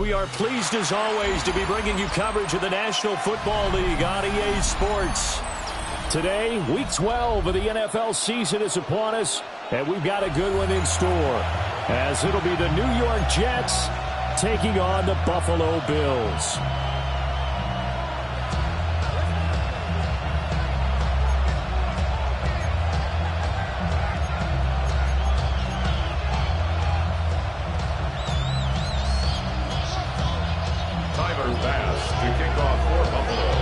we are pleased as always to be bringing you coverage of the National Football League on EA Sports. Today, Week 12 of the NFL season is upon us, and we've got a good one in store, as it'll be the New York Jets taking on the Buffalo Bills. Pass to kick off for Buffalo.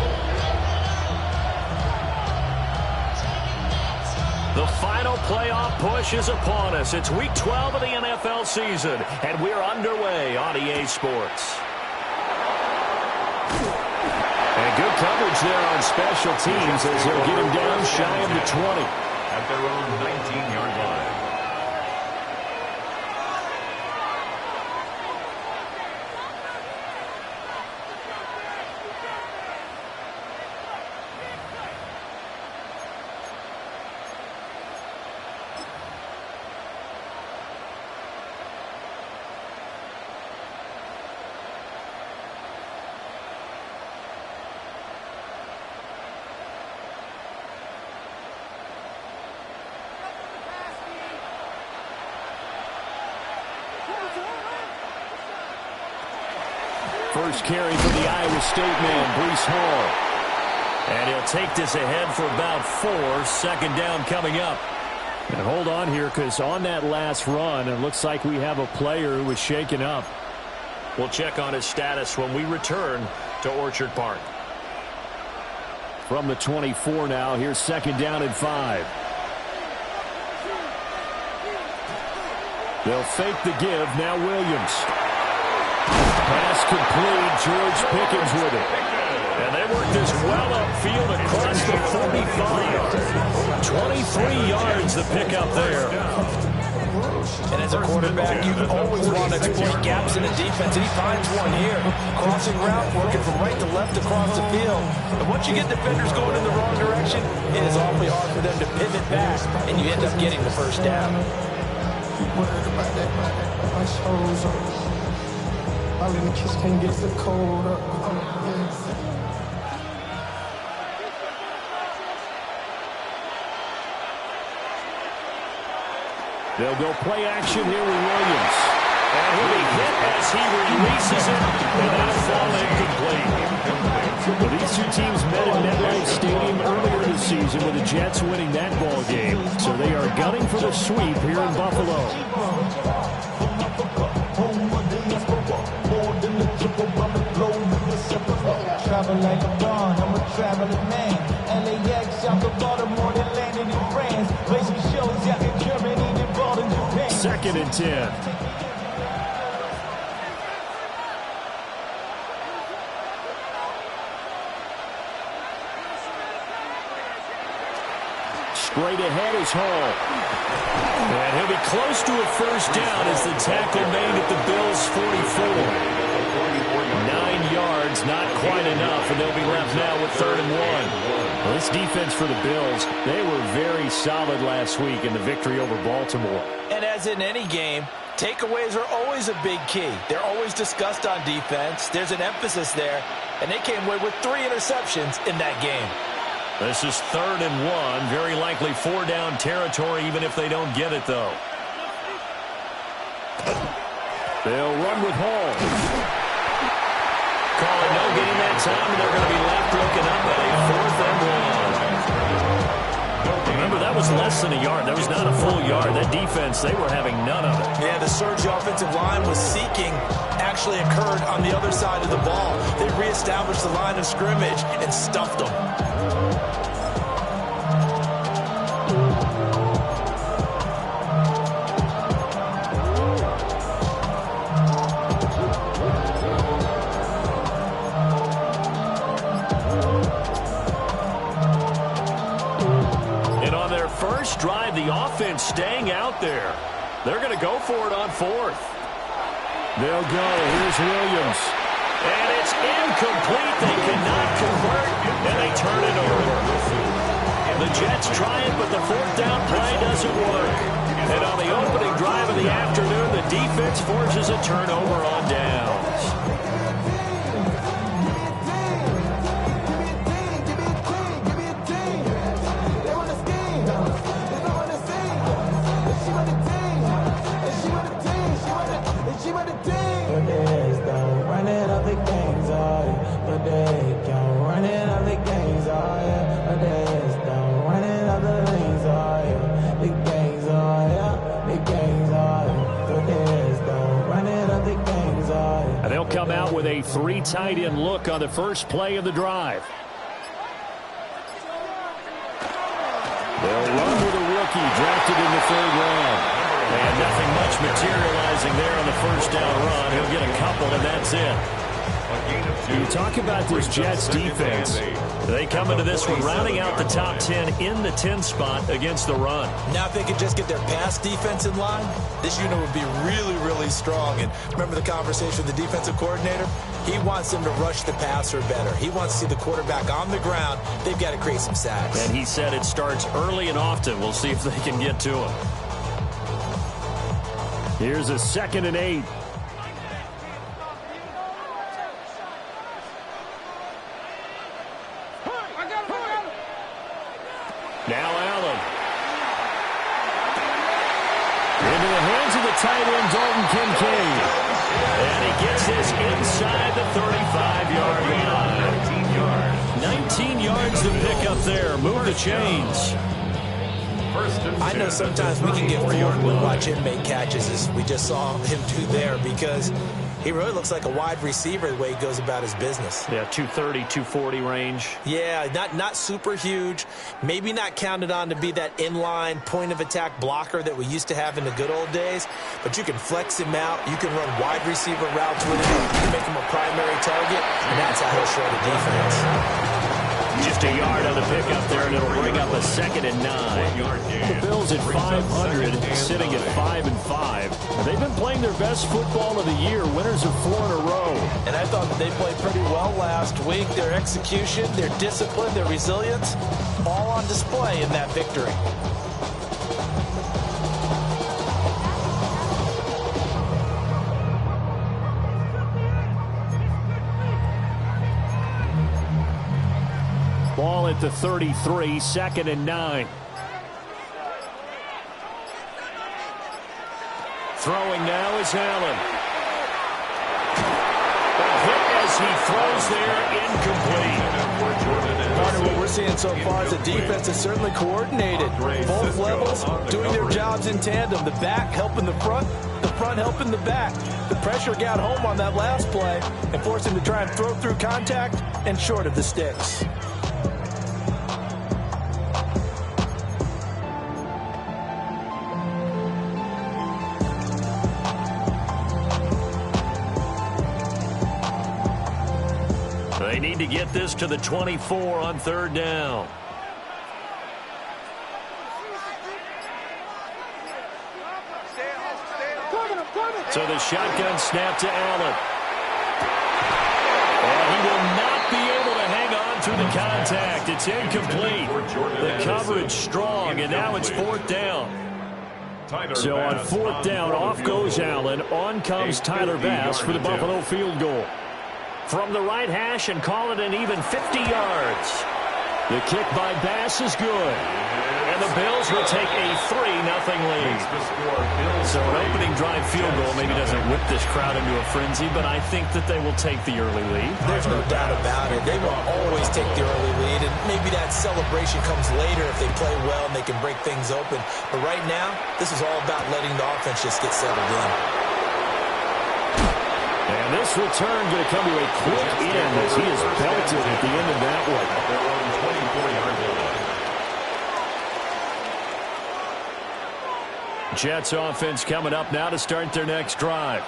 The final playoff push is upon us. It's Week 12 of the NFL season, and we're underway on EA Sports. And good coverage there on special teams as they'll get him down shy of the 20. At their own 19-yard line. First carry for the Iowa State man, Breece Hall. And he'll take this ahead for about 4. Second down coming up. And hold on here, because on that last run, it looks like we have a player who was shaken up. We'll check on his status when we return to Orchard Park. From the 24 now, here's second down and 5. They'll fake the give, now Williams. Pass complete, George Pickens with it. And they work this well upfield across the 45. 23 yards the pickup there. And as a quarterback, you always want to exploit gaps in the defense, and he finds one here. Crossing route, working from right to left across the field. And once you get defenders going in the wrong direction, it is awfully hard for them to pivot back, and you end up getting the first down. All in the kiss can't get the cold up. They'll go play action here with Williams. And he'll be hit as he releases it, and that'll fall incomplete. Well, these two teams met at MetLife Stadium earlier this season with the Jets winning that ball game. So they are gunning for the sweep here in Buffalo. Travel like a bond, I'm a traveling man. LAX out the Baltimore, they landed in France. Basic shows out in Germany, they bought in Japan. Second and 10. Straight ahead is Hall. And he'll be close to a first down as the tackle made at the Bills' 44. 9 yards, not quite enough, and they'll be left now with 3rd and 1. Well, this defense for the Bills, they were very solid last week in the victory over Baltimore. And as in any game, takeaways are always a big key. They're always discussed on defense. There's an emphasis there, and they came away with 3 interceptions in that game. This is 3rd and 1, very likely 4-down territory, even if they don't get it, though. They'll run with Hall. Call it no gain that time, and they're going to be left looking up at a 4th and 1. Remember, that was less than a yard. That was not a full yard. That defense, they were having none of it. Yeah, the surge the offensive line was seeking actually occurred on the other side of the ball. They reestablished the line of scrimmage and stuffed them. First drive, the offense staying out there. They're going to go for it on 4th. They'll go. Here's Williams. And it's incomplete. They cannot convert, and they turn it over. The Jets try it, but the 4th down play doesn't work. And on the opening drive of the afternoon, the defense forces a turnover on downs. a three tight end look on the first play of the drive. They'll run with a rookie drafted in the third round. And nothing much materializing there on the first down run. He'll get a couple, and that's it. You talk about this Jets defense. They come into this one rounding out the top 10 in the 10 spot against the run. Now if they could just get their pass defense in line, this unit would be really, really strong. And remember the conversation with the defensive coordinator? He wants them to rush the passer better. He wants to see the quarterback on the ground. They've got to create some sacks. And he said it starts early and often. We'll see if they can get to him. Here's a 2nd and 8. Now Allen. Into the hands of the tight end, Dalton Kincaid. And he gets this inside the 35-yard line. 19 yards to pick up there. Move the chains. I know sometimes we can get fooled when we watch him make catches, as we just saw him do there, because he really looks like a wide receiver the way he goes about his business. Yeah, 230, 240 range. Yeah, not super huge. Maybe not counted on to be that inline point-of-attack blocker that we used to have in the good old days, but you can flex him out. You can run wide receiver routes with him. You can make him a primary target, and that's how he'll shred a defense. Just a yard on the pickup there, and it'll bring up a 2nd and 9. The Bills at 500, sitting at 5-5. They've been playing their best football of the year, winners of 4 in a row. And I thought that they played pretty well last week. Their execution, their discipline, their resilience, all on display in that victory. Ball at the 33, 2nd and 9. Throwing now is Allen. A hit as he throws there, incomplete. What we're seeing so far is the defense is certainly coordinated. Both levels doing their jobs in tandem. The back helping the front helping the back. The pressure got home on that last play and forced him to try and throw through contact and short of the sticks. They need to get this to the 24 on 3rd down. So the shotgun snap to Allen. And he will not be able to hang on through the contact. It's incomplete. The coverage strong, and now it's 4th down. So on 4th down, off goes Allen. On comes Tyler Bass for the Buffalo field goal. From the right hash, and call it an even 50 yards. The kick by Bass is good. And the Bills will take a 3-0 lead. So an opening drive field goal maybe doesn't whip this crowd into a frenzy, but I think that they will take the early lead. There's no doubt about it. They will always take the early lead, and maybe that celebration comes later if they play well and they can break things open. But right now, this is all about letting the offense just get settled in. And this return going to come to a quick end as he is belted at the end of that one. Jets offense coming up now to start their next drive.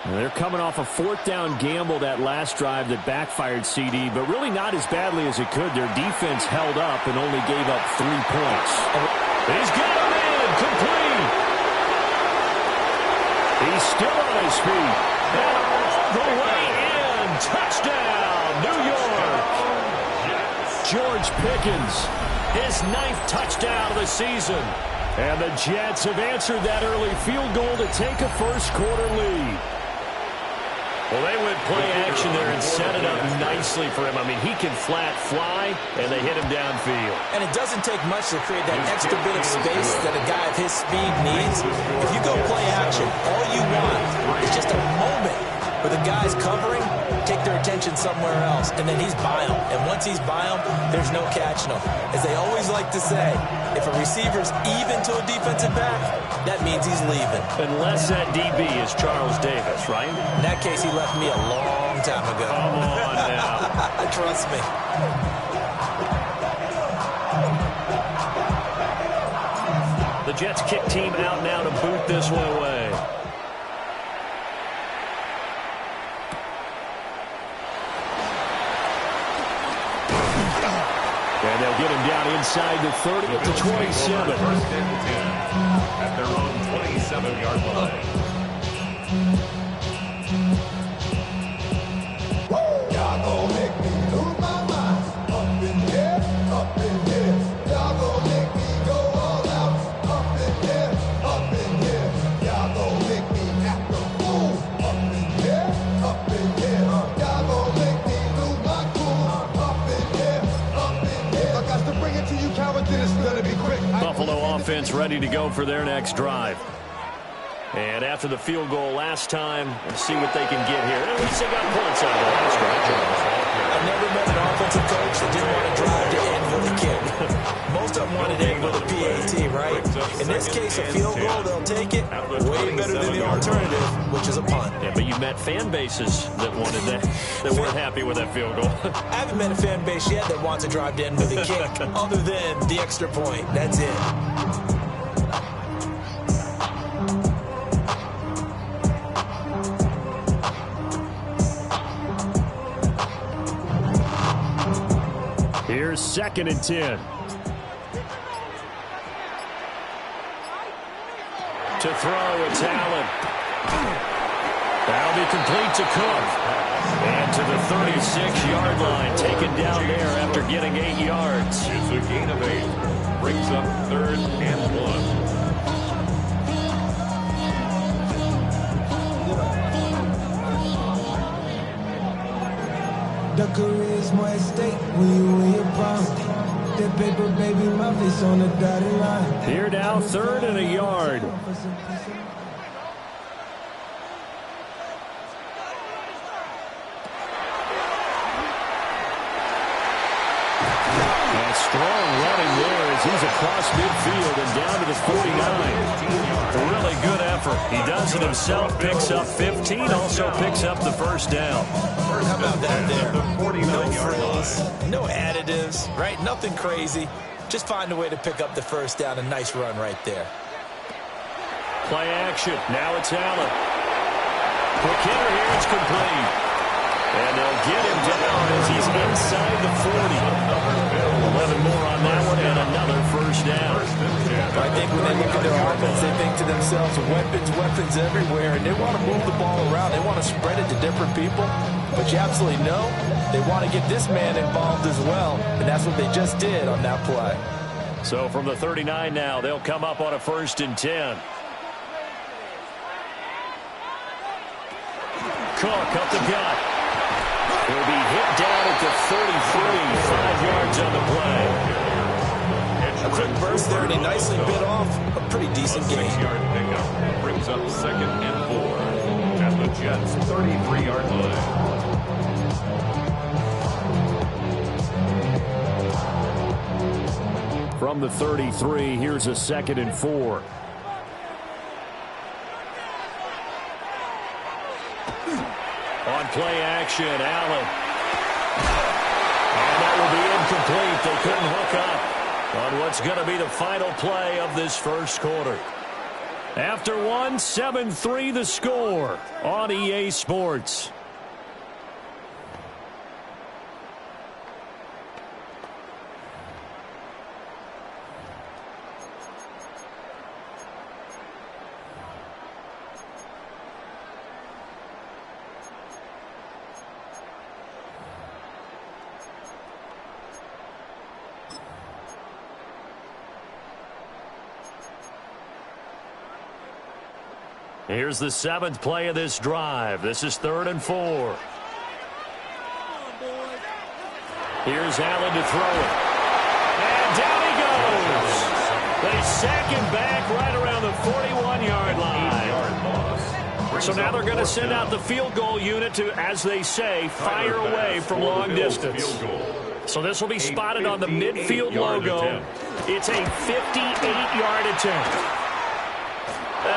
They're coming off a 4th down gamble that last drive that backfired CD, but really not as badly as it could. Their defense held up and only gave up 3 points. He's got him in, complete. He's still on his feet. And all the way in, touchdown, New York. George Pickens, his 9th touchdown of the season. And the Jets have answered that early field goal to take a first-quarter lead. Well, they went play action there and set it up nicely for him. I mean, he can flat fly, and they hit him downfield. And it doesn't take much to create that extra bit of space that a guy of his speed needs. If you go play action, all you want is just a moment where the guy's covering, take their attention somewhere else, and then he's by him. And once he's by him, there's no catching him. As they always like to say, if a receiver's even to a defensive back, that means he's leaving. Unless that DB is Charles Davis, right? In that case, he left me a long long time ago. Come on now. Trust me. The Jets kick team out now to boot this one away. And they'll get him down inside the 30 at the 27. First and 10 at their own 27-yard line. Y'all gon' make me lose my mind. Up in here, up in here. Y'all gon' make me go all out. Up in here, up in here. Y'all gon' make me act a fool. Up in here, up in here. Y'all gon' make me lose my cool. Up in here, up in here. I got to bring it to you, cowards, and it's gonna be quick. Buffalo offense ready to go for their next drive. And after the field goal last time, let's see what they can get here. At least they got points out of the last drive. I've never met an offensive coach that didn't want to drive to end with a kick. Most of them wanted to end with a PAT, right? In this case, a field goal, they'll take it. Way better than the alternative, which is a punt. Yeah, but you've met fan bases that wanted that, that weren't happy with that field goal. I haven't met a fan base yet that wants to drive to end with a kick, other than the extra point. That's it. Here's 2nd and 10. To throw, it's Allen. That'll be complete to Cook. And to the 36-yard line, taken down there after getting 8 yards. It's a gain of 8. Brings up 3rd and 1. The career's more at stake when you win your promise. That paper, baby, my face on the dotted line. Here now, 3rd and a yard. And strong running there as he's across midfield and down to the 49. A really good effort. He does it himself, picks up 15, also picks up the first down. How about that there? The 49-yard frills, line. no additives, right? Nothing crazy. Just find a way to pick up the first down. A nice run right there. Play action. Now it's Allen. Quick hitter here. It's complete. And they'll get him down as he's inside the 40. 11 more on that one and another first down. I think when they look at their offense, they think to themselves, weapons everywhere, and they want to move the ball around. They want to spread it to different people. But you absolutely know they want to get this man involved as well, and that's what they just did on that play. So from the 39 now, they'll come up on a 1st and 10. Cook up the gut. He'll be hit down at the 33, 5 yards on the play. A quick burst there, and he nicely bit off a pretty decent gain. 6-yard pickup brings up 2nd and 4 at the Jets' 33-yard line. From the 33, here's a 2nd and 4. On play action, Allen. And that will be incomplete. They couldn't hook up on what's going to be the final play of this first quarter. After one, 7-3 the score on EA Sports. Here's the 7th play of this drive. This is 3rd and 4. Here's Allen to throw it. And down he goes. They sack him back right around the 41-yard line. So now they're going to send out the field goal unit to, as they say, fire away from long distance. So this will be spotted on the midfield logo. It's a 58-yard attempt.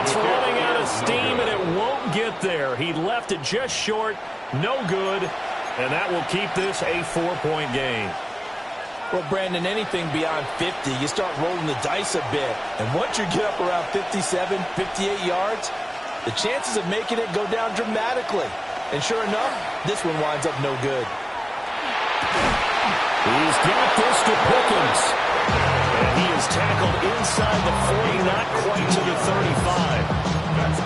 That's running out of steam, and it won't get there. He left it just short. No good. And that will keep this a 4-point game. Well, Brandon, anything beyond 50, you start rolling the dice a bit. And once you get up around 57, 58 yards, the chances of making it go down dramatically. And sure enough, this one winds up no good. He's got this to Pickens. And he is tackled inside the 40, not quite to the 35.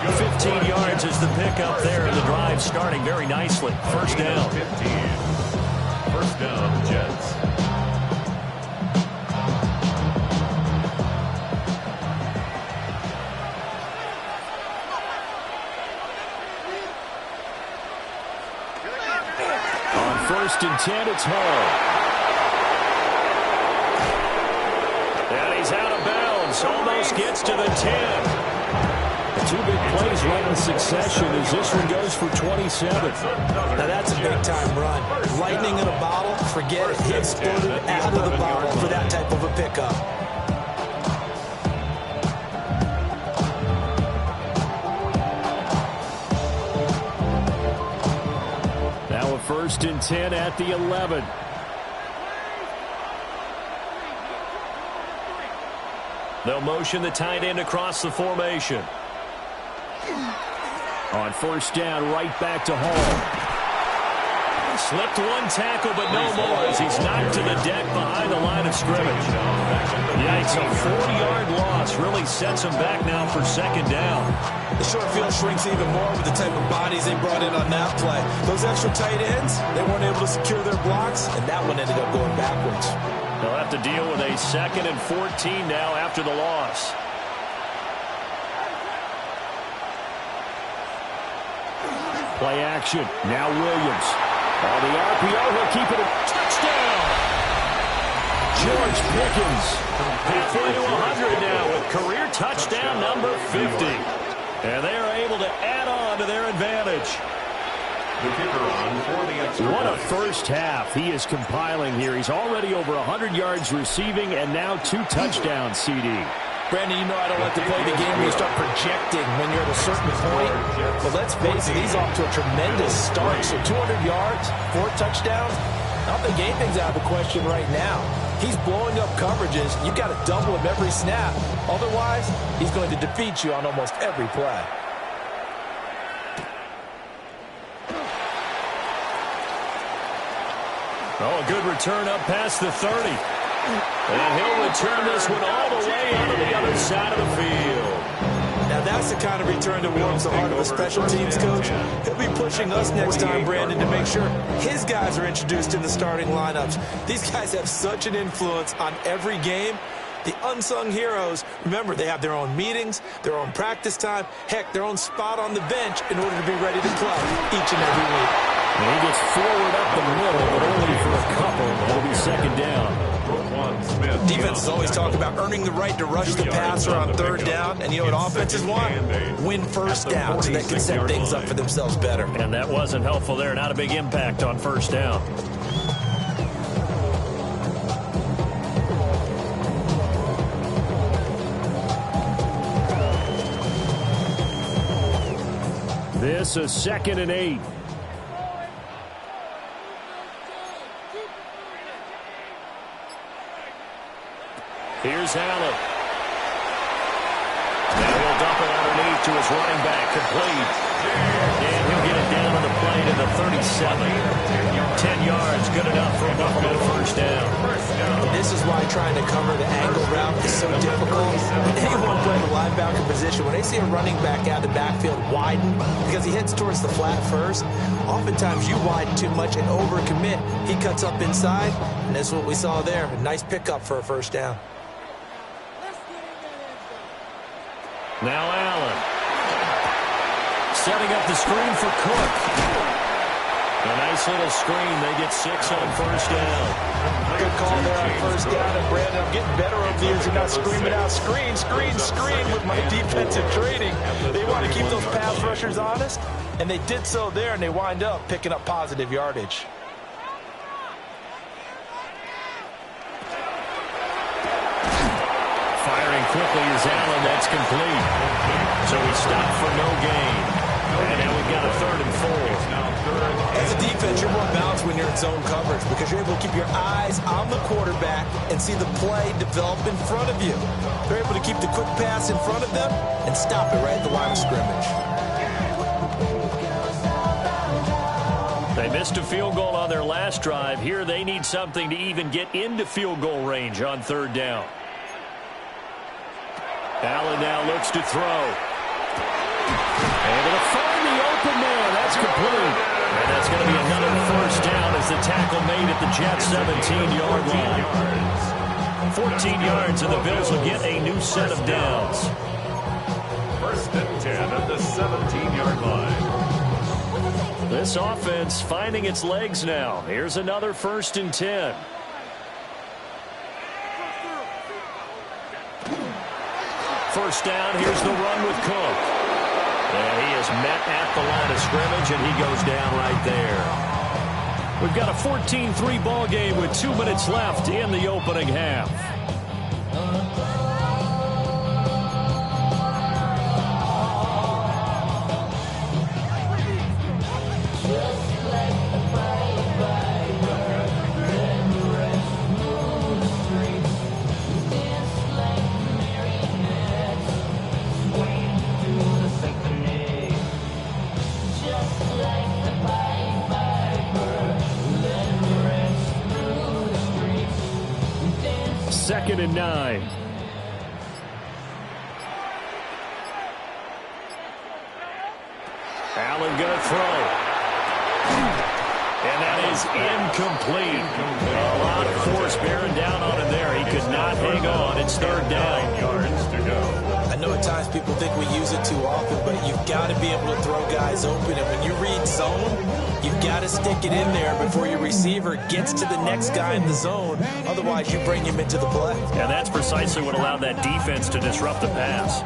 15 yards is the pickup there, and the drive starting very nicely. First down. 15. First down, Jets. On 1st and 10, it's Hall. And he's out of bounds. Almost gets to the 10. Two big plays right in succession as this one goes for 27. Now that's a big-time run. Lightning in a bottle, forget it. He exploded out of the bottle for that type of a pickup. Now a 1st and 10 at the 11. They'll motion the tight end across the formation. On 1st down, right back to Hall. Slipped one tackle, but no more as he's knocked to the deck behind the line of scrimmage. Yikes, a 40-yard loss really sets him back now for 2nd down. The short field shrinks even more with the type of bodies they brought in on that play. Those extra tight ends, they weren't able to secure their blocks, and that one ended up going backwards. They'll have to deal with a 2nd and 14 now after the loss. Play action. Now Williams. On the RPO, he'll keep it a touchdown. George Pickens. Halfway to 100 now with career touchdown number 50. And they are able to add on to their advantage. The kicker on for the extra What a point. first half he is compiling here. He's already over 100 yards receiving and now 2 touchdowns, CD. Brandon, you know I don't like to play the game where you start projecting when you're at a certain point. But let's face it, he's off to a tremendous start. So 200 yards, 4 touchdowns. I don't think anything's out of the question right now. He's blowing up coverages. You've got to double him every snap. Otherwise, he's going to defeat you on almost every play. Oh, a good return up past the 30. And he'll return this one all the way onto the other side of the field. Now that's the kind of return that warms the heart of a special teams coach. He'll be pushing us next time, Brandon, to make sure his guys are introduced in the starting lineups. These guys have such an influence on every game. The unsung heroes, remember, they have their own meetings, their own practice time, heck, their own spot on the bench in order to be ready to play each and every week. And he gets forward up the middle, but only for a couple. It'll be 2nd down. Defenses always talk about earning the right to rush the passer on 3rd down, and you know what offenses want? Win 1st down so they can set things up for themselves better. And that wasn't helpful there. Not a big impact on 1st down. This is 2nd and 8. Here's Allen. Now he'll dump it underneath to his running back, complete. And he'll get it down on the play to the 37. 10 yards, good enough for a Buffalo 1st down. This is why trying to cover the angle route is so difficult. Anyone playing the linebacker position, when they see a running back out of the backfield widen because he heads towards the flat first, oftentimes you widen too much and overcommit. He cuts up inside, and that's what we saw there. A nice pickup for a 1st down. Now Allen. Setting up the screen for Cook. A nice little screen. They get 6 on 1st down. Good call there on 1st down. And Brandon, I'm getting better over the years. You're not screaming out, screen, screen, screen with my defensive training. They want to keep those pass rushers honest, and they did so there, and they wind up picking up positive yardage. Firing quickly as Allen. That's complete. So he stopped for no gain. And now we've got a 3rd and 4. As a defense, you're more balanced when you're in zone coverage because you're able to keep your eyes on the quarterback and see the play develop in front of you. They're able to keep the quick pass in front of them and stop it right at the line of scrimmage. They missed a field goal on their last drive. Here they need something to even get into field goal range on 3rd down. Allen now looks to throw. Able to find the open man. That's complete. And that's going to be another 1st down as the tackle made at the Jets' 17-yard line. 14 yards, and the Bills will get a new set of downs. 1st and 10 at the 17-yard line. This offense finding its legs now. Here's another 1st and 10. First down, here's the run with Cook. And he is met at the line of scrimmage, and he goes down right there. We've got a 14-3 ball game with 2 minutes left in the opening half. Second and 9. Allen going to throw. And that is incomplete. A lot of force bearing down on him there. He could not hang on. It's 3rd down. 9 yards to go. I know at times people think we use it too often, but you've got to be able to throw guys open. And when you read zone, you've got to stick it in there before your receiver gets to the next guy in the zone. Otherwise, you bring him into the play. And that's precisely what allowed that defense to disrupt the pass.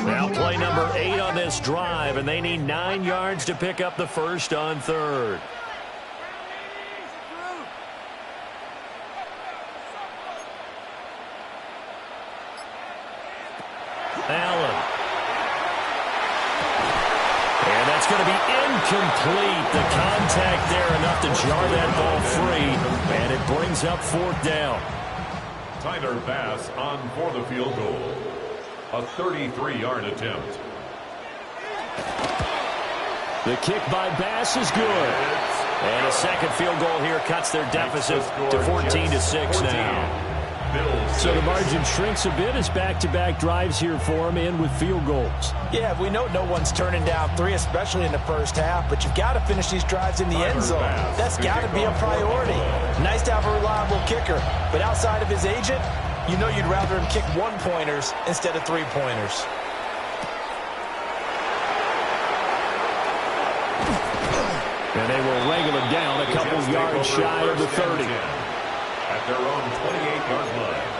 Now play number 8 on this drive, and they need 9 yards to pick up the 1st on 3rd. Allen. And that's going to be incomplete. The contact there enough to jar that ball free, and it brings up 4th down. Tyler Bass on for the field goal. A 33-yard attempt. The kick by Bass is good. And a second field goal here cuts their deficit to 14-6 now. So the margin shrinks a bit as back-to-back drives here for them, and with field goals. Yeah, we know no one's turning down 3, especially in the first half, but you've got to finish these drives in the end zone. That's got to be a priority. Nice to have a reliable kicker, but outside of his agent, you know you'd rather him kick 1-pointers instead of 3-pointers. And they will wrangle it down a couple yards shy of the 30. At their own 28-yard line.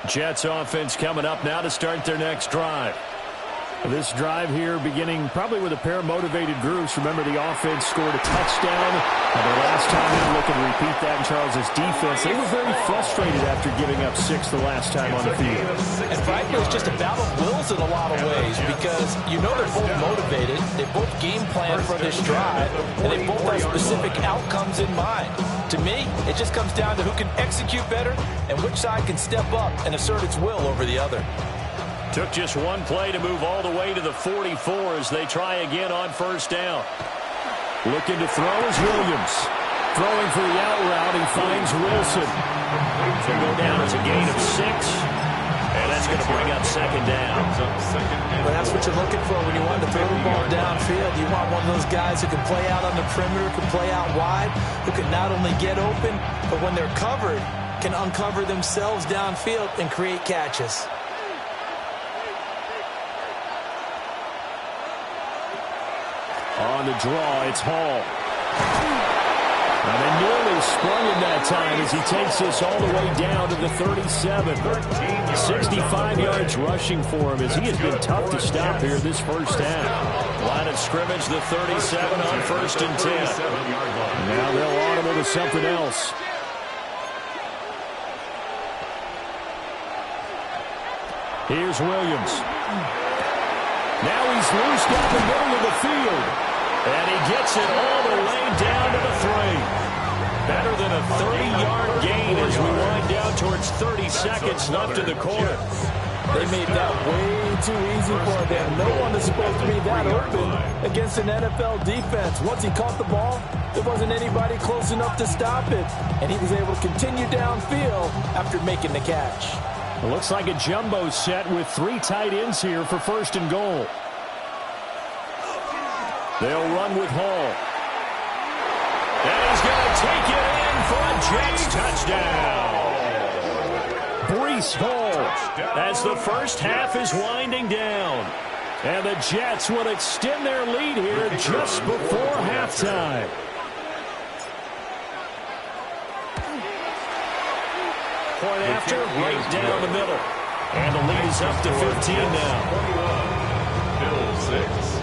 Jets offense coming up now to start their next drive. This drive here beginning probably with a pair of motivated groups. Remember, the offense scored a touchdown. And the last time they look and repeat that in Charles's defense, they were very frustrated after giving up 6 the last time on the field. And frankly, it's just a battle of wills in a lot of ways because you know they're both motivated. They both game plan for this drive, and they both have specific outcomes in mind. To me, it just comes down to who can execute better and which side can step up and assert its will over the other. Took just one play to move all the way to the 44 as they try again on first down. Looking to throw is Williams. Throwing for the out route, he finds Wilson. They go down as a gain of 6. And that's going to bring up second down. But that's what you're looking for when you want to throw the ball downfield. You want one of those guys who can play out on the perimeter, can play out wide, who can not only get open, but when they're covered, can uncover themselves downfield and create catches. On the draw, it's Hall. And they nearly sprung him that time as he takes this all the way down to the 37. 65 yards rushing for him as he has been tough to stop here this first half. Line of scrimmage, the 37 on 1st and 10. Now they'll audible to something else. Here's Williams. Now he's loose down the middle of the field. And he gets it all the way down to the 3. Better than a 30-yard gain as we wind down towards 30 seconds left in the quarter. They made that way too easy for them. No one is supposed to be that open against an NFL defense. Once he caught the ball, there wasn't anybody close enough to stop it. And he was able to continue downfield after making the catch. It looks like a jumbo set with 3 tight ends here for 1st and goal. They'll run with Hall. And he's going to take it in for a Jets touchdown. Breece Hall as the first half is winding down. And the Jets will extend their lead here just before halftime. Point after, right down the middle. And the lead is up to 15 now. 21, Bill 6.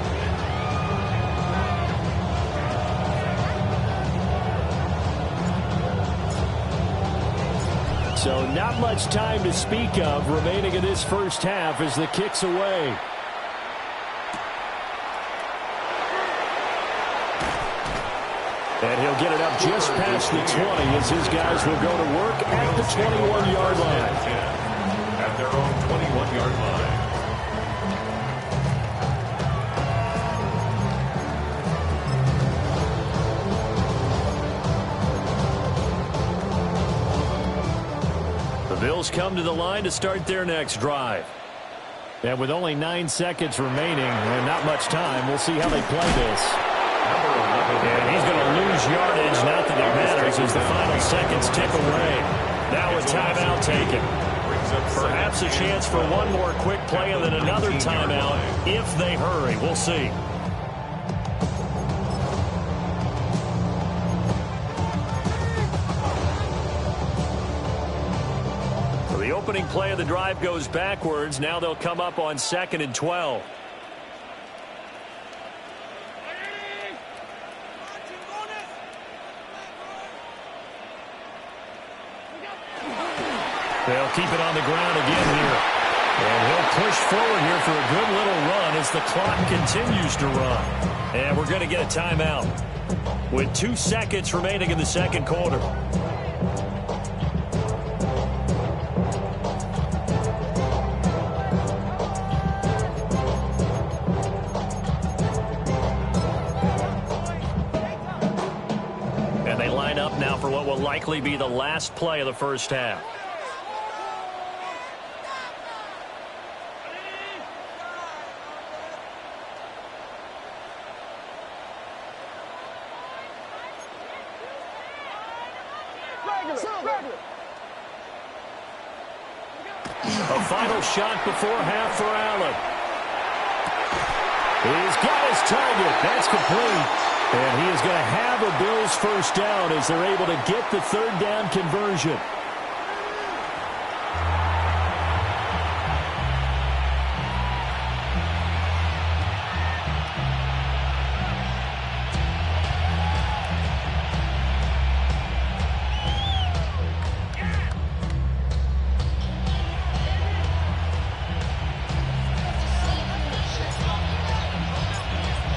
So not much time to speak of remaining in this first half as the kick's away. And he'll get it up just past the 20 as his guys will go to work at the 21-yard line. At their own 21-yard line. The Bills come to the line to start their next drive. And with only 9 seconds remaining and not much time, we'll see how they play this. And he's going to lose yardage, not that it matters, as the final seconds tick away. Now a timeout taken. Perhaps a chance for one more quick play and then another timeout if they hurry. We'll see. The opening play of the drive goes backwards. Now they'll come up on 2nd and 12. They'll keep it on the ground again here. And he'll push forward here for a good little run as the clock continues to run. And we're going to get a timeout with 2 seconds remaining in the second quarter. And they line up now for what will likely be the last play of the first half. A final shot before half for Allen. He's got his target. That's complete. And he is going to have a Bills first down as they're able to get the 3rd down conversion.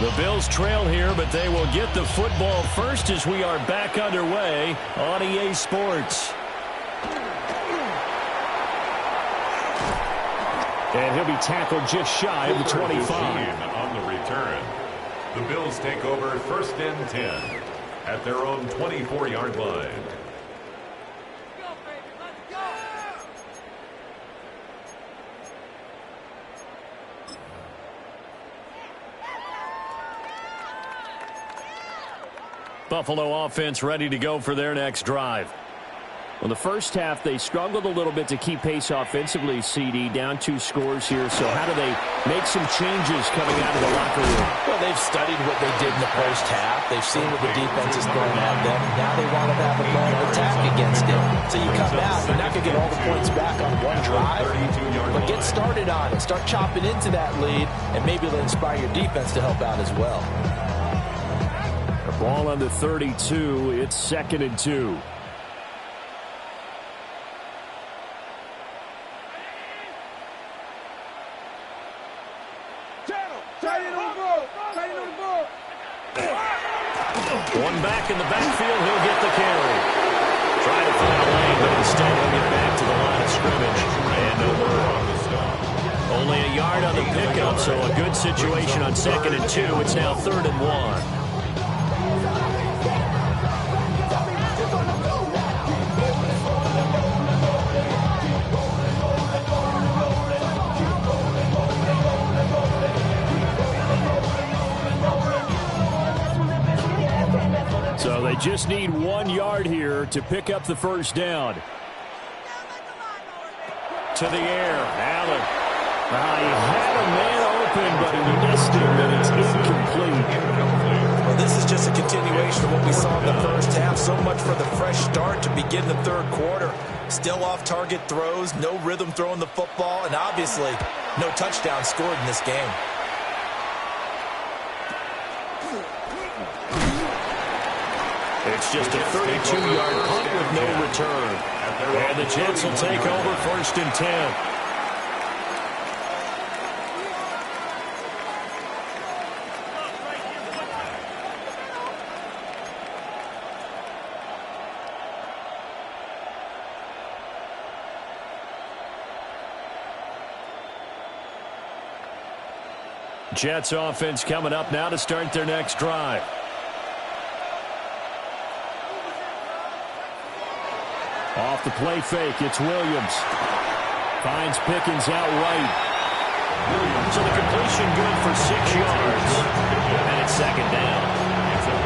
The Bills trail here, but they will get the football first as we are back underway on EA Sports. And he'll be tackled just shy of the 25. On the return, the Bills take over 1st and 10 at their own 24-yard line. Buffalo offense ready to go for their next drive. Well, the first half, they struggled a little bit to keep pace offensively, CD, down 2 scores here. So how do they make some changes coming out of the locker room? Well, they've studied what they did in the first half. They've seen what the defense is throwing at them. Now they want to have a plan of attack against it. So you come out, you're not going to get all the points back on one drive, but get started on it. Start chopping into that lead, and maybe it'll inspire your defense to help out as well. The ball on the 32. It's 2nd and 2. One back in the backfield, he'll get the carry. Try to find a lane, but instead he'll get back to the line of scrimmage. And over on the stop. Only a yard on the pickup, so a good situation on 2nd and 2. It's now 3rd and 1. So they just need 1 yard here to pick up the first down. To the air, Allen. He had a man open, but he missed him, and it's incomplete. Well, this is just a continuation of what we saw in the first half. So much for the fresh start to begin the third quarter. Still off-target throws, no rhythm throwing the football, and obviously no touchdown scored in this game. It's just a 32-yard punt with no return. And the Jets will take over 1st and 10. Jets offense coming up now to start their next drive. Off the play fake, it's Williams. Finds Pickens out right. So the completion good for 6 yards. And it's 2nd down.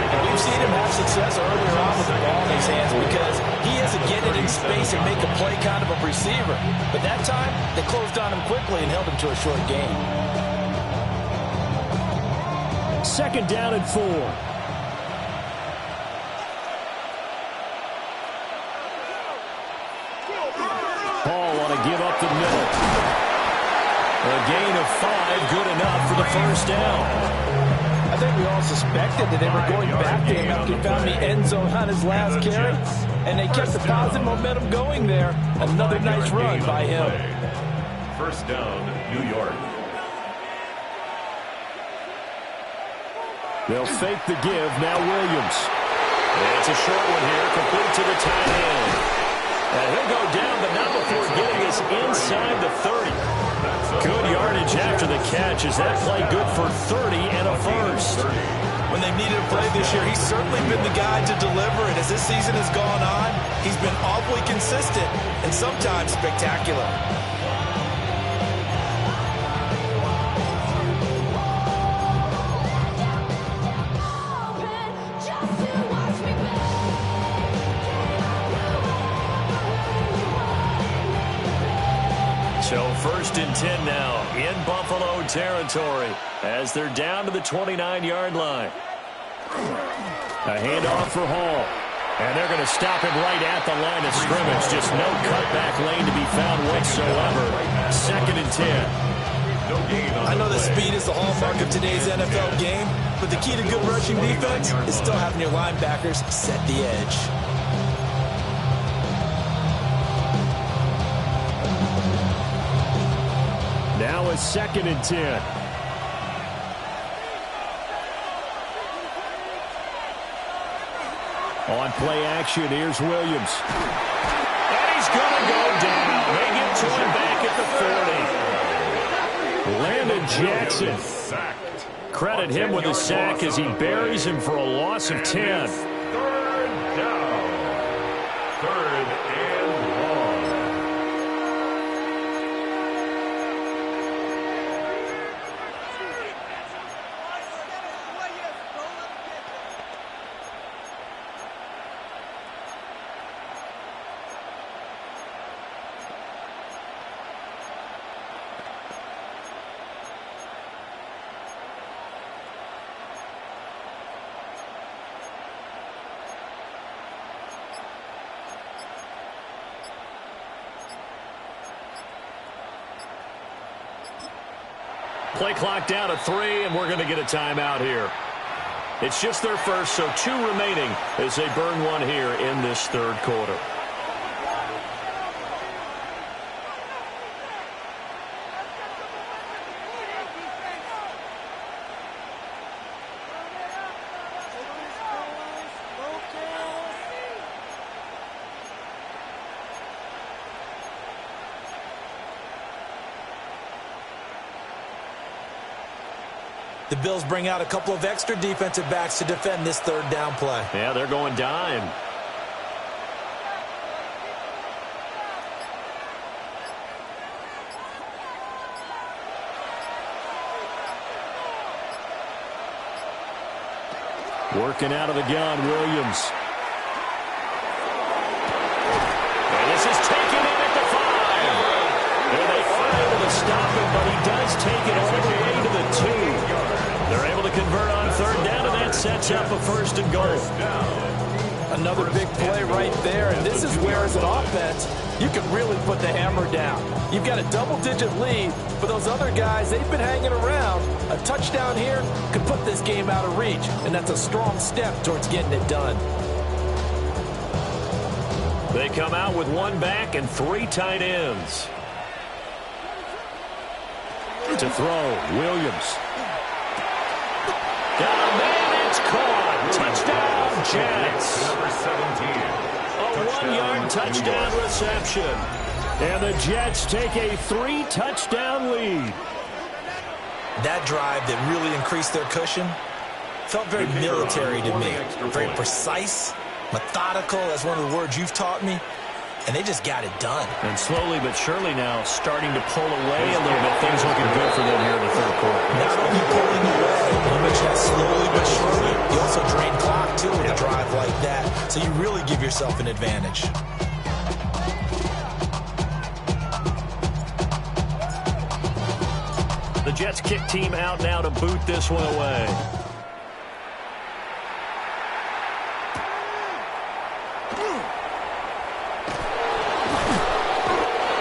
And we've seen him have success earlier on with the ball in his hands because he has to get it in space and make a play kind of a receiver. But that time, they closed on him quickly and held him to a short gain. 2nd down and 4. Give up the middle. A gain of 5, good enough for the first down. I think we all suspected that they were going back to him after he found the end zone on his last carry, and they kept the positive momentum going there. Another nice run by him. 1st down, New York. They'll fake the give, now Williams. It's a short one here, complete to the tight end. And he'll go down, but not before getting us inside the 30. Good yardage after the catch. Is that play good for 30 and a first? When they've needed a play this year, he's certainly been the guy to deliver it. As this season has gone on, he's been awfully consistent and sometimes spectacular. So 1st and 10 now in Buffalo territory as they're down to the 29-yard line. A handoff for Hall. And they're going to stop him right at the line of scrimmage. Just no cutback lane to be found whatsoever. 2nd and 10. I know that speed is the hallmark of today's NFL game, but the key to good rushing defense is still having your linebackers set the edge. Now a 2nd and 10. On play action, here's Williams. And he's going to go down. They get to him back at the 40. Landon Jackson. Credit him with a sack as he buries him for a loss of 10. 3rd down. 3rd and long. Play clock down to 3, and we're going to get a timeout here. It's just their first, so 2 remaining as they burn one here in this third quarter. The Bills bring out a couple of extra defensive backs to defend this third down play. Yeah, they're going dime. Working out of the gun, Williams. And this is taken in at the 5. And they are able to stop him, but he does take it all the way to the 2. They're able to convert on third down, and that sets up a first and goal. Another big play right there, and this is where, as an offense, you can really put the hammer down. You've got a double-digit lead, but those other guys, they've been hanging around. A touchdown here could put this game out of reach, and that's a strong step towards getting it done. They come out with 1 back and 3 tight ends. To throw, Williams. Got a man, it's caught. Touchdown, Jets. Number 17. A 1-yard touchdown reception. And the Jets take a 3-touchdown lead. That drive that really increased their cushion felt very military to me. Very precise, methodical, that's one of the words you've taught me. And they just got it done. And slowly but surely now starting to pull away a little bit. Things looking good for them here in the third quarter. Not only pulling away, you mentioned that slowly but surely. You also drain clock, too, with a drive like that. So you really give yourself an advantage. The Jets kick team out now to boot this one away.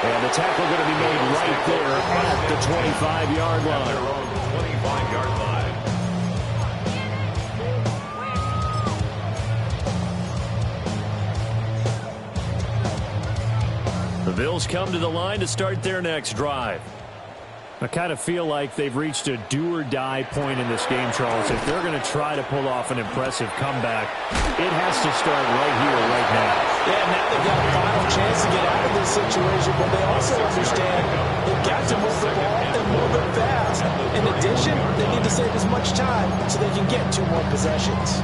And the tackle going to be made right there at the 25-yard line. Their own 25-yard line. The Bills come to the line to start their next drive. I kind of feel like they've reached a do-or-die point in this game, Charles. If they're going to try to pull off an impressive comeback, it has to start right here, right now. Yeah, now they've got a final chance to get out of this situation, but they also understand they've got to move the ball and move it fast. In addition, they need to save as much time so they can get 2 more possessions.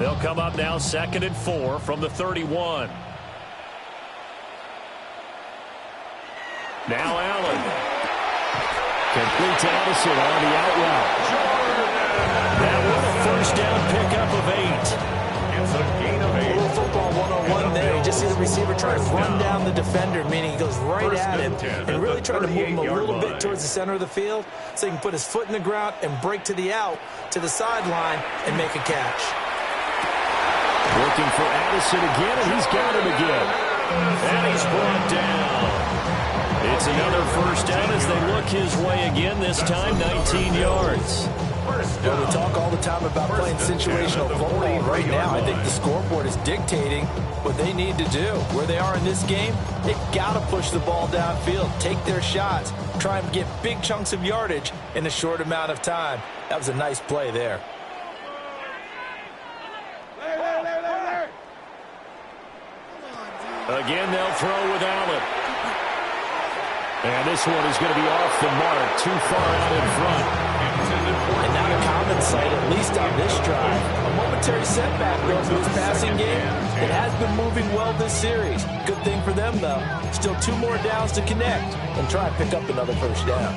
They'll come up now 2nd and 4 from the 31. Now Allen. Complete to Addison on the out route. That was a first down pickup of 8. It's a gain of 8. Little football 101 there. You just see the receiver try to run down the defender, meaning he goes right at him and really try to move him a little bit towards the center of the field so he can put his foot in the ground and break to the out, to the sideline, and make a catch. Looking for Addison again, and he's got him again. And he's brought down. It's another first down as they look his way again, this time 19 yards. Well, we talk all the time about playing situational football. Right now, I think the scoreboard is dictating what they need to do. Where they are in this game, they've got to push the ball downfield, take their shots, try and get big chunks of yardage in a short amount of time. That was a nice play there. Again, they'll throw with Allen. And this one is going to be off the mark, too far out in front. And not a common sight, at least on this drive. A momentary setback, though, for this passing game. It has been moving well this series. Good thing for them, though. Still 2 more downs to connect and try and pick up another first down.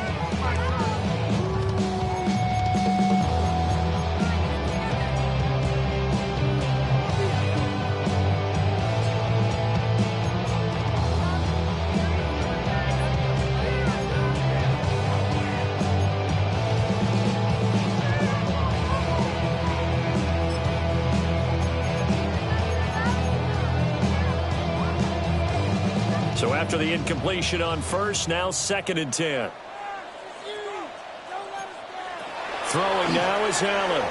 So after the incompletion on first, now 2nd and 10. Throwing now is Allen.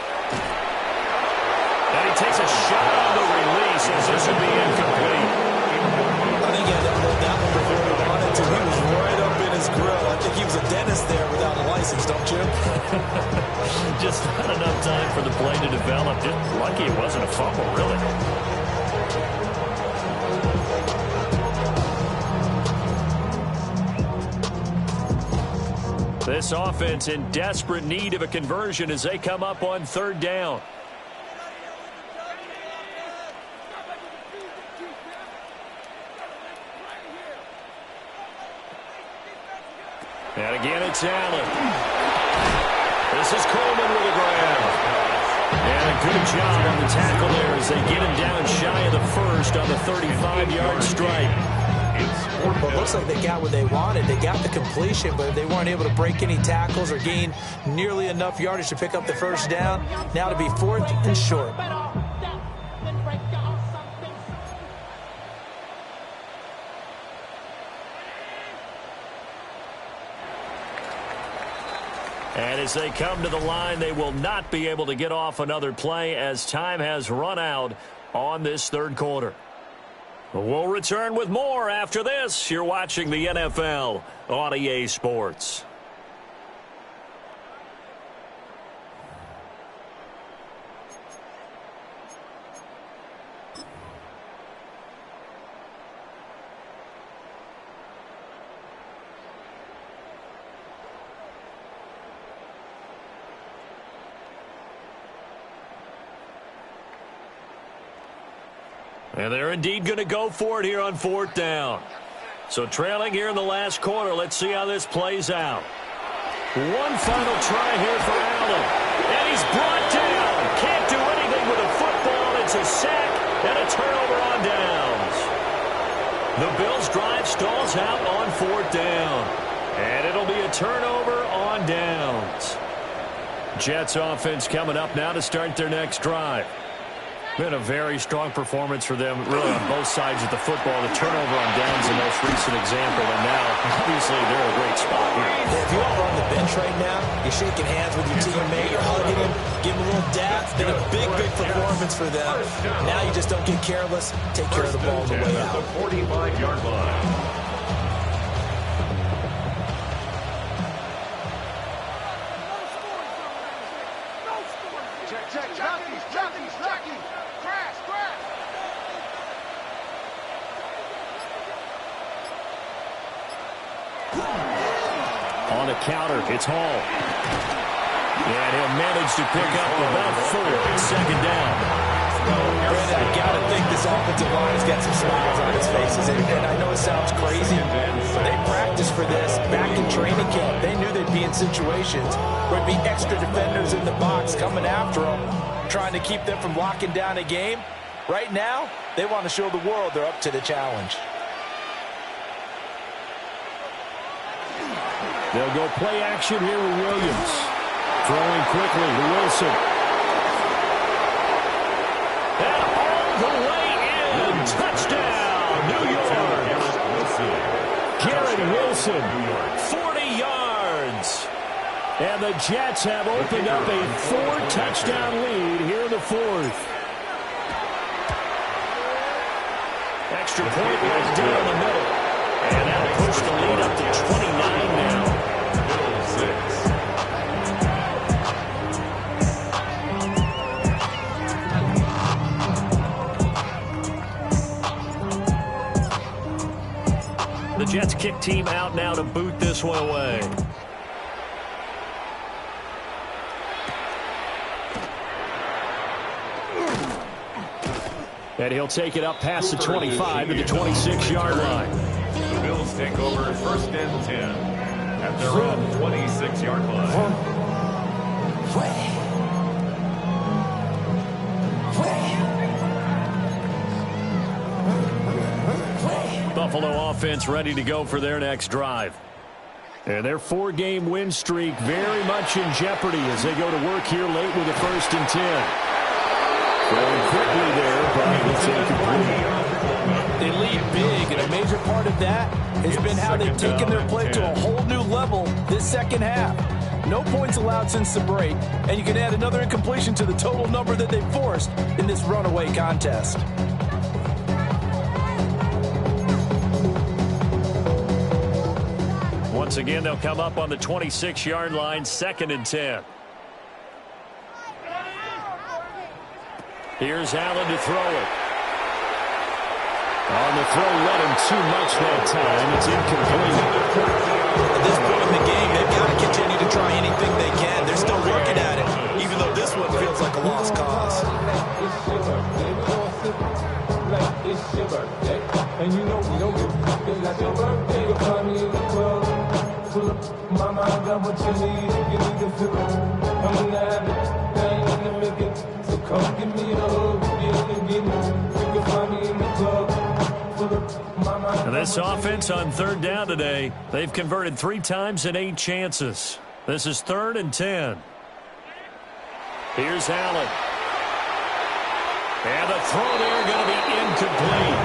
And he takes a shot on the release as this will be incomplete. I think he had that one before he wanted to. He was right up in his grill. I think he was a dentist there without a license, don't you? Just not enough time for the play to develop. Just lucky it wasn't a fumble, really. This offense in desperate need of a conversion as they come up on 3rd down. And again, it's Allen. This is Coleman with a grab. And a good job on the tackle there as they get him down shy of the first on the 35-yard strike. Well, it looks like they got what they wanted. They got the completion, but they weren't able to break any tackles or gain nearly enough yardage to pick up the first down. Now to be 4th and short. And as they come to the line, they will not be able to get off another play as time has run out on this 3rd quarter. We'll return with more after this. You're watching the NFL on EA Sports. And they're indeed going to go for it here on 4th down. So trailing here in the last quarter. Let's see how this plays out. One final try here for Allen. And he's brought down. Can't do anything with a football. It's a sack and a turnover on downs. The Bills' drive stalls out on 4th down. And it'll be a turnover on downs. Jets offense coming up now to start their next drive. Been a very strong performance for them, really, on both sides of the football. The turnover on downs, the most recent example, and now, obviously, they're in a great spot here. Yeah, if you are on the bench right now, you're shaking hands with your teammate, you're hugging him, giving him a little dap. It's been a big, big performance for them. Now you just don't get careless. Take care of the ball on the way out. The 45-yard line. On a counter, it's Hall. And he'll manage to pick up about 4 on 2nd down. Brandon, I got to think this offensive line has got some smiles on his faces. And I know it sounds crazy, but they practiced for this back in training camp. They knew they'd be in situations where there'd be extra defenders in the box coming after them, trying to keep them from locking down a game. Right now, they want to show the world they're up to the challenge. They'll go play action here with Williams. Throwing quickly to Wilson. And all the way in. Touchdown, New York. Garrett Wilson, 40 yards. And the Jets have opened up a 4-touchdown lead here in the 4th. Extra point right down the middle. And that'll push the lead up to 29 now. The Jets kick team out now to boot this one away. And he'll take it up past the 25 to the 26-yard line. The Bills take over 1st and 10 at their own 26-yard line. Buffalo offense ready to go for their next drive. And their 4-game win streak very much in jeopardy as they go to work here late with a 1st and 10. Going quickly there, but it's incomplete. They lead big, and a major part of that has been how they've taken their play to a whole new level this second half. No points allowed since the break, and you can add another incompletion to the total number that they forced in this runaway contest. Once again, they'll come up on the 26-yard line, 2nd and 10. Here's Allen to throw it. On the throw, led him too much that time. It's incomplete. At this point in the game, they've got to continue to try anything they can. They're still working at it, even though this one feels like a lost cause. It's your birthday, and you know we don't give a like your birthday. You'll find me in the club. Mama, I got what you need. You need to feel it. I'm gonna have it. I ain't gonna make it. So come give me a hug. You can find me in the club. And this offense on 3rd down today, they've converted 3 times in 8 chances. This is 3rd and 10. Here's Allen. And the throw there going to be incomplete.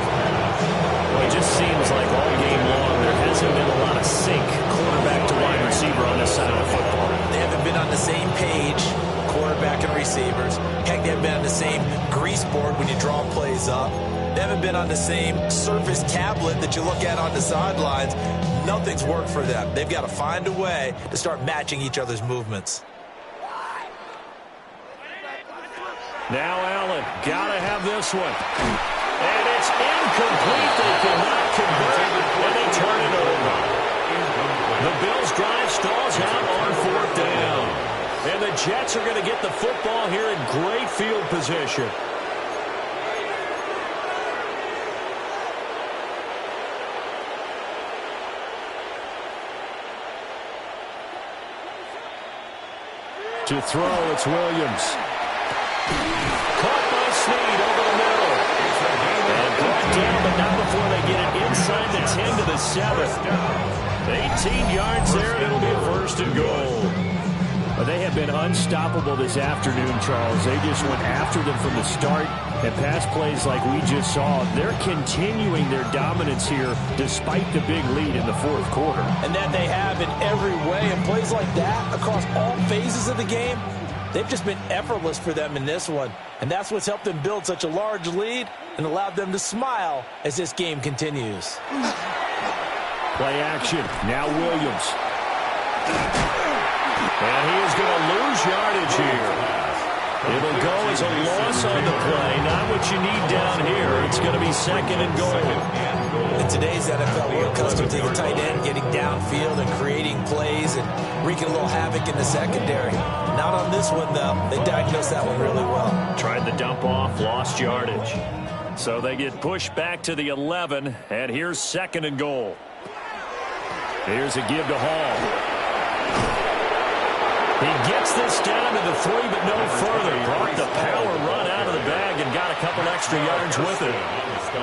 Well, it just seems like all game long there hasn't been a lot of sync quarterback to wide receiver on this side of the football. They haven't been on the same page, quarterback and receivers. Heck, they haven't been on the same grease board when you draw plays up. They haven't been on the same surface tablet that you look at on the sidelines. Nothing's worked for them. They've got to find a way to start matching each other's movements. Now Allen, got to have this one. And it's incomplete. They cannot convert, and they turn it over. The Bills' drive stalls out on 4th down. And the Jets are going to get the football here in great field position. To throw, it's Williams. Caught by Snead over the middle. And brought down, but not before they get it inside the 10 to the 7. 18 yards there, and it'll be a 1st and goal. But they have been unstoppable this afternoon, Charles. They just went after them from the start. And pass plays like we just saw, they're continuing their dominance here despite the big lead in the 4th quarter. And that they have in every way. And plays like that across all phases of the game, they've just been effortless for them in this one. And that's what's helped them build such a large lead and allowed them to smile as this game continues. Play action. Now Williams. And he is going to lose yardage here. It'll go as a loss on the play. Not what you need down here. It's going to be 2nd and goal. In today's NFL, we're accustomed to the tight end getting downfield and creating plays and wreaking a little havoc in the secondary. Not on this one, though. They diagnosed that one really well. Tried the dump off, lost yardage. So they get pushed back to the 11, and here's 2nd and goal. Here's a give to Hall. He gets this down to the 3, but no further. Brought the power run out of the bag and got a couple extra yards with it.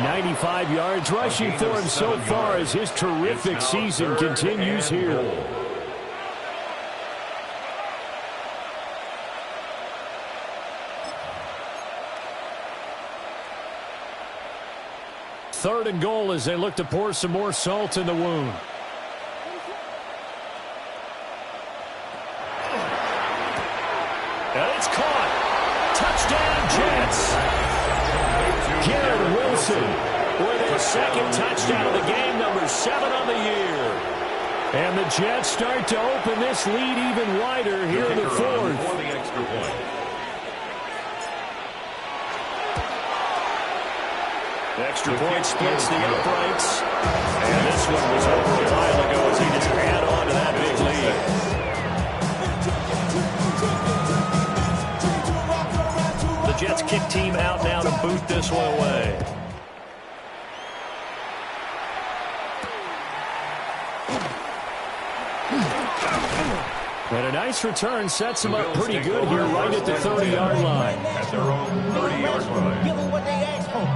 95 yards rushing for him so far as his terrific season continues here. Third and goal as they look to pour some more salt in the wound. And it's caught. Touchdown, Jets. Garrett Wilson with his 2nd touchdown of the game, number 7 on the year. And the Jets start to open this lead even wider here in the 4th. For the extra point. Extra point splits the uprights. And this one was over a while ago as he just ran on to that big lead. The Jets kick team out now to boot this one away. And a nice return sets them up pretty good here right at the 30-yard line. At their own 30-yard line. Give them what they asked for.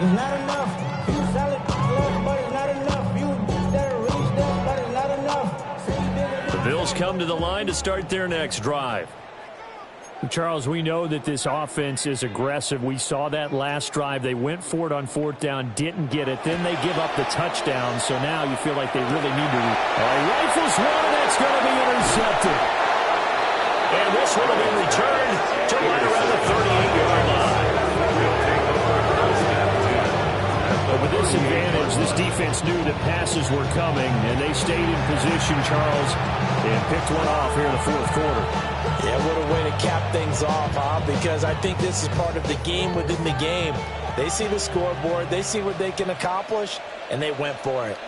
It's not enough. You solid club, but it's not enough. You better reach them, but it's not enough. The Bills come to the line to start their next drive. Charles, we know that this offense is aggressive. We saw that last drive. They went for it on fourth down, didn't get it. Then they give up the touchdown. So now you feel like they really need to. Rifles one, and that's going to be intercepted. And this one will be returned to right around the 38-yard line. But with this advantage, this defense knew that passes were coming, and they stayed in position, Charles, and picked one off here in the fourth quarter. Yeah, what a way to cap things off, huh? Because I think this is part of the game within the game. They see the scoreboard, they see what they can accomplish, and they went for it.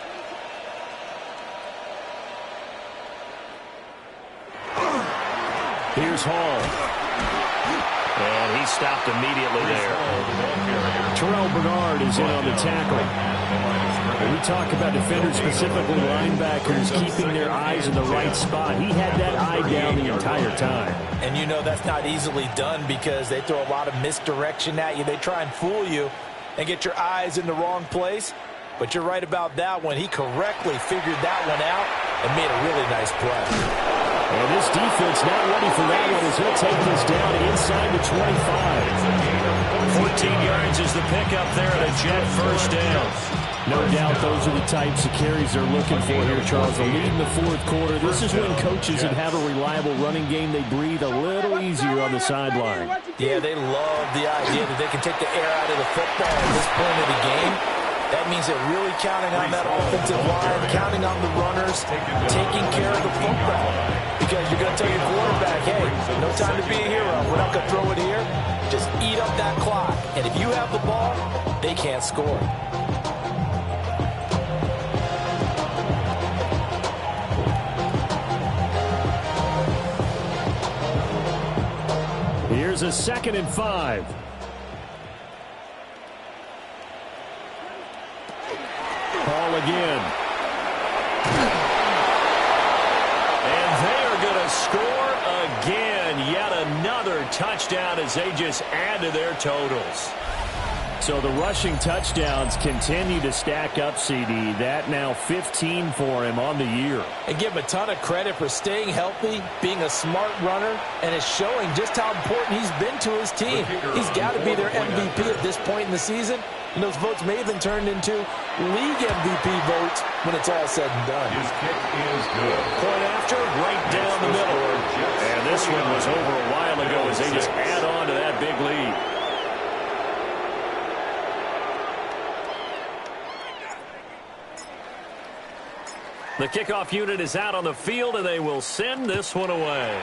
Here's Hall. And he stopped immediately there. Terrell Bernard is in on the tackle. When we talk about defenders, specifically linebackers, keeping their eyes in the right spot, he had that eye down the entire time. And you know that's not easily done because they throw a lot of misdirection at you. They try and fool you and get your eyes in the wrong place. But you're right about that one. He correctly figured that one out and made a really nice play. And this defense not ready for that one as he'll take this down inside the 25. 14 yards is the pickup there at a Jet first down. No doubt those are the types of carries they're looking for here, Charles. The lead in the fourth quarter. This is when coaches that have a reliable running game, they breathe a little easier on the sideline. Yeah, they love the idea that they can take the air out of the football at this point of the game. That means they're really counting on that offensive line, counting on the runners, taking care of the football. Because you're going to tell your quarterback, hey, no time to be a hero. We're not going to throw it here. Just eat up that clock. And if you have the ball, they can't score. Here's a 2nd and 5. Ball again. And they are going to score again. Yet another touchdown as they just add to their totals. So the rushing touchdowns continue to stack up, CD. That now 15 for him on the year. And give him a ton of credit for staying healthy, being a smart runner, and it's showing just how important he's been to his team. He's got to be their MVP at this point in the season. And those votes may have been turned into league MVP votes when it's all said and done. His kick is good. Point after, right down the middle. And this one was over a while ago as they just add on to that big lead. The kickoff unit is out on the field, and they will send this one away.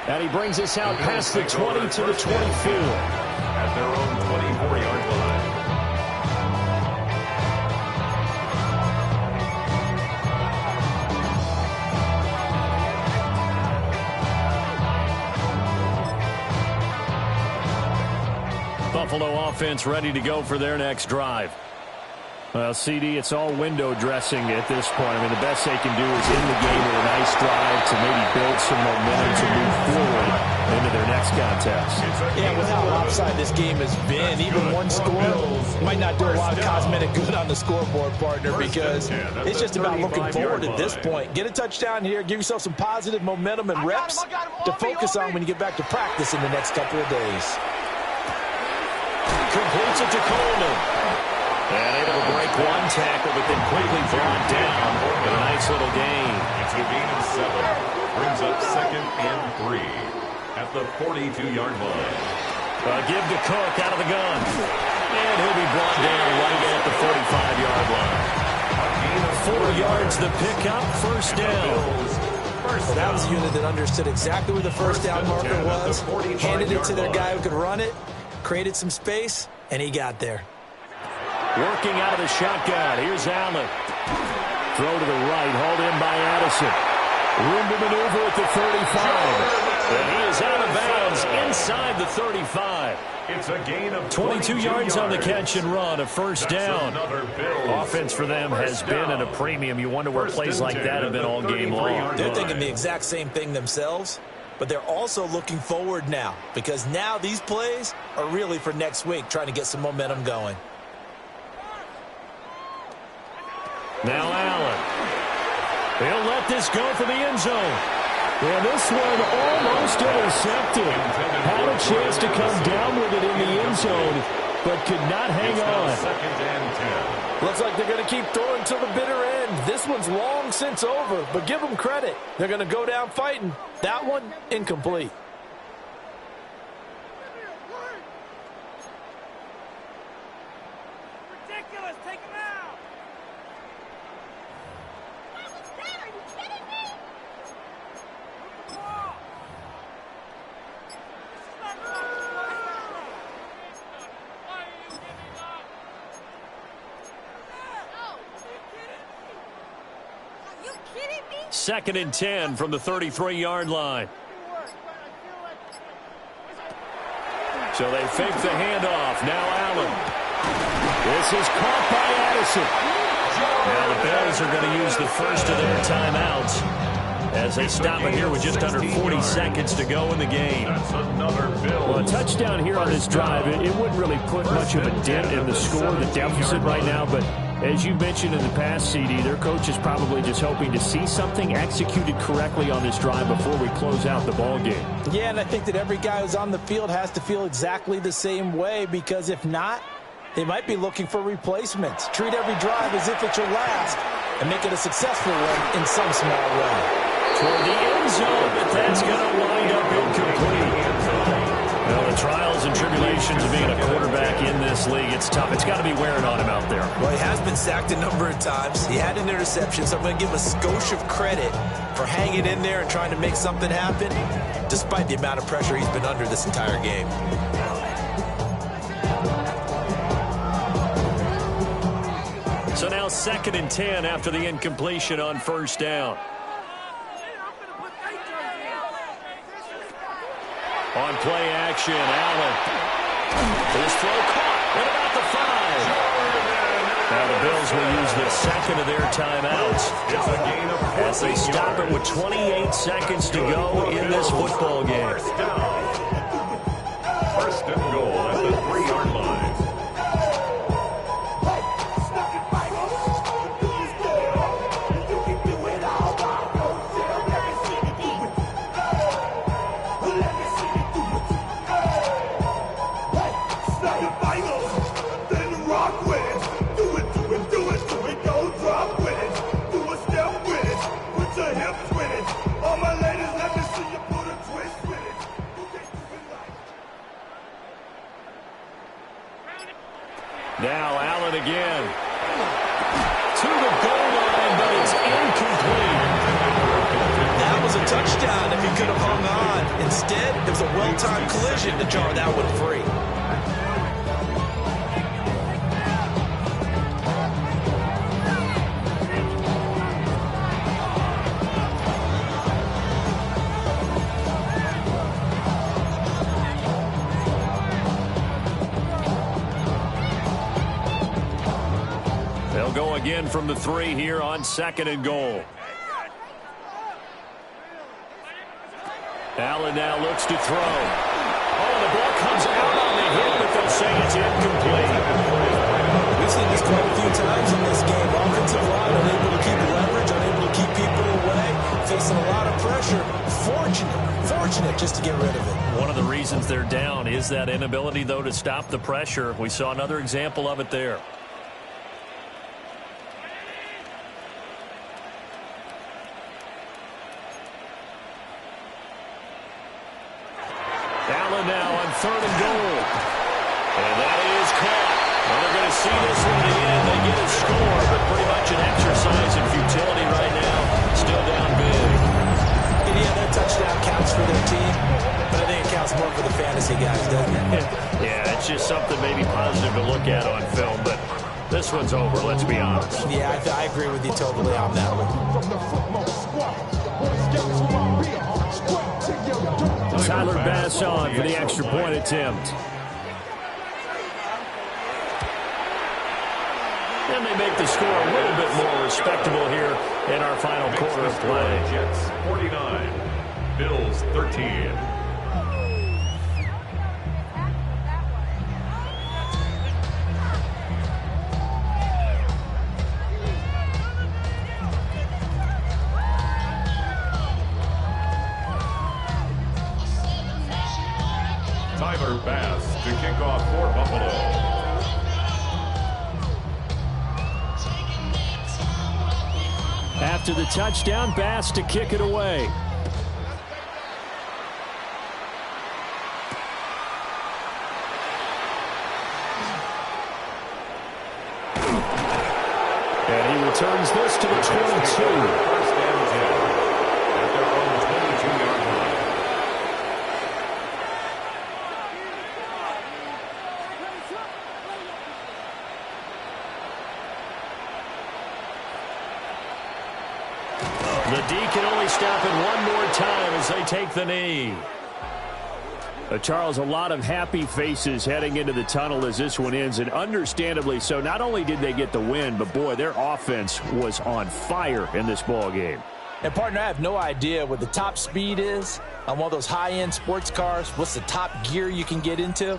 And he brings us out past the 20 to the 24. At their own 24-yard line. Buffalo offense ready to go for their next drive. Well, CD, it's all window dressing at this point. I mean, the best they can do is in the game with a nice drive to maybe build some momentum to move forward into their next contest. Yeah, with how lopsided this game has been, even one score might not do a lot of cosmetic good on the scoreboard, partner, because it's just about looking forward at this point. Get a touchdown here, give yourself some positive momentum and reps to focus on when you get back to practice in the next couple of days. Completes it to Coleman. And able to break one tackle, but then quickly brought down. And a nice little gain. It's a gain of 7. Brings up 2nd and 3 at the 42-yard line. Give to Cook out of the gun. And he'll be brought down right at the 45-yard line. 4 yards the pickup, first down. Well, that was a unit that understood exactly where the first down marker was, handed it to their guy who could run it, created some space, and he got there. Working out of the shotgun. Here's Allen. Throw to the right, hauled in by Addison. Room to maneuver at the 35. And he is out of bounds inside the 35. It's a gain of 22 yards on the catch and run, a first down. Offense for them has been at a premium. You wonder where plays like that have been all game long. They're thinking the exact same thing themselves, but they're also looking forward now, because now these plays are really for next week, trying to get some momentum going. Now Allen. He'll let this go for the end zone. And this one almost intercepted. Had a chance to come down with it in the end zone, but could not hang on. 2nd and 10. Looks like they're going to keep throwing till the bitter end. This one's long since over, but give them credit. They're going to go down fighting. That one, incomplete. Ridiculous. Take him out. What was that? Are you kidding me? Move the ball. This is not why are you giving up? Are you kidding me? 2nd and 10 from the 33-yard line. So they fake the handoff. Now Allen. This is caught by Addison. Now the Bills are going to use the first of their timeouts as they stop it here with just under 40 seconds to go in the game. That's another Bills. Well, a touchdown here on this drive, it wouldn't really put much of a dent in the score, the deficit right now, but as you mentioned in the past, CD, their coach is probably just hoping to see something executed correctly on this drive before we close out the ball game. Yeah, and I think that every guy who's on the field has to feel exactly the same way, because if not, they might be looking for replacements. Treat every drive as if it's your last and make it a successful one in some small way. Toward the end zone, but that's going to wind up incomplete. Well, the trials and tribulations of being a quarterback in this league, it's tough. It's got to be wearing on him out there. Well, he has been sacked a number of times. He had an interception, so I'm going to give him a skosh of credit for hanging in there and trying to make something happen, despite the amount of pressure he's been under this entire game. So now 2nd and 10 after the incompletion on 1st down. On play action, Allen. His throw caught at about the 5. Now the Bills will use the second of their timeouts It's a gain of 14 as they stop it with 28 seconds to go in this football game. First down. 1st and goal at the 3-yard line. Now Allen again. To the goal line, but it's incomplete. That was a touchdown if he could have hung on. Instead, it was a well-timed collision to jar that one free. They'll go again from the 3 here on 2nd and goal. Allen now looks to throw. Oh, the ball comes out on the hit, but they'll say it's incomplete. We've seen this quite a few times in this game. Offensive line unable to keep leverage, unable to keep people away, facing a lot of pressure. Fortunate just to get rid of it. One of the reasons they're down is that inability, though, to stop the pressure. We saw another example of it there. Allen now on 3rd and goal. And that is caught. Well, they're going to see this one to the end. They get a score, but pretty much an exercise in futility right now. Still down big. And yeah, that touchdown counts for their team, but I think it counts more for the fantasy guys, doesn't it? Yeah, it's just something maybe positive to look at on film, but this one's over, let's be honest. Yeah, I agree with you totally on that one. Tyler Bass on for the extra point attempt. And they make the score a little bit more respectable here in our final quarter of play. Jets 49, Bills 13. Tyler Bass to kick off for Buffalo. After the touchdown, Bass to kick it away. And he returns this to the 22. First and 10 at their own 22-yard line. The D can only stop it one more time as they take the knee. Charles, a lot of happy faces heading into the tunnel as this one ends, and understandably so. Not only did they get the win, but, boy, their offense was on fire in this ball game. And, partner, I have no idea what the top speed is on one of those high-end sports cars. What's the top gear you can get into?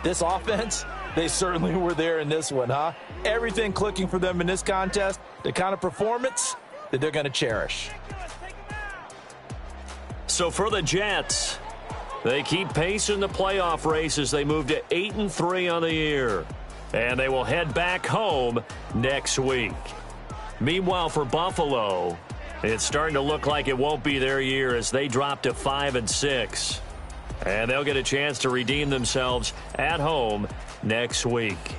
This offense, they certainly were there in this one, huh? Everything clicking for them in this contest, the kind of performance that they're going to cherish. So for the Jets, they keep pace in the playoff race as they move to 8-3 on the year. And they will head back home next week. Meanwhile, for Buffalo, it's starting to look like it won't be their year as they drop to 5-6. And they'll get a chance to redeem themselves at home next week.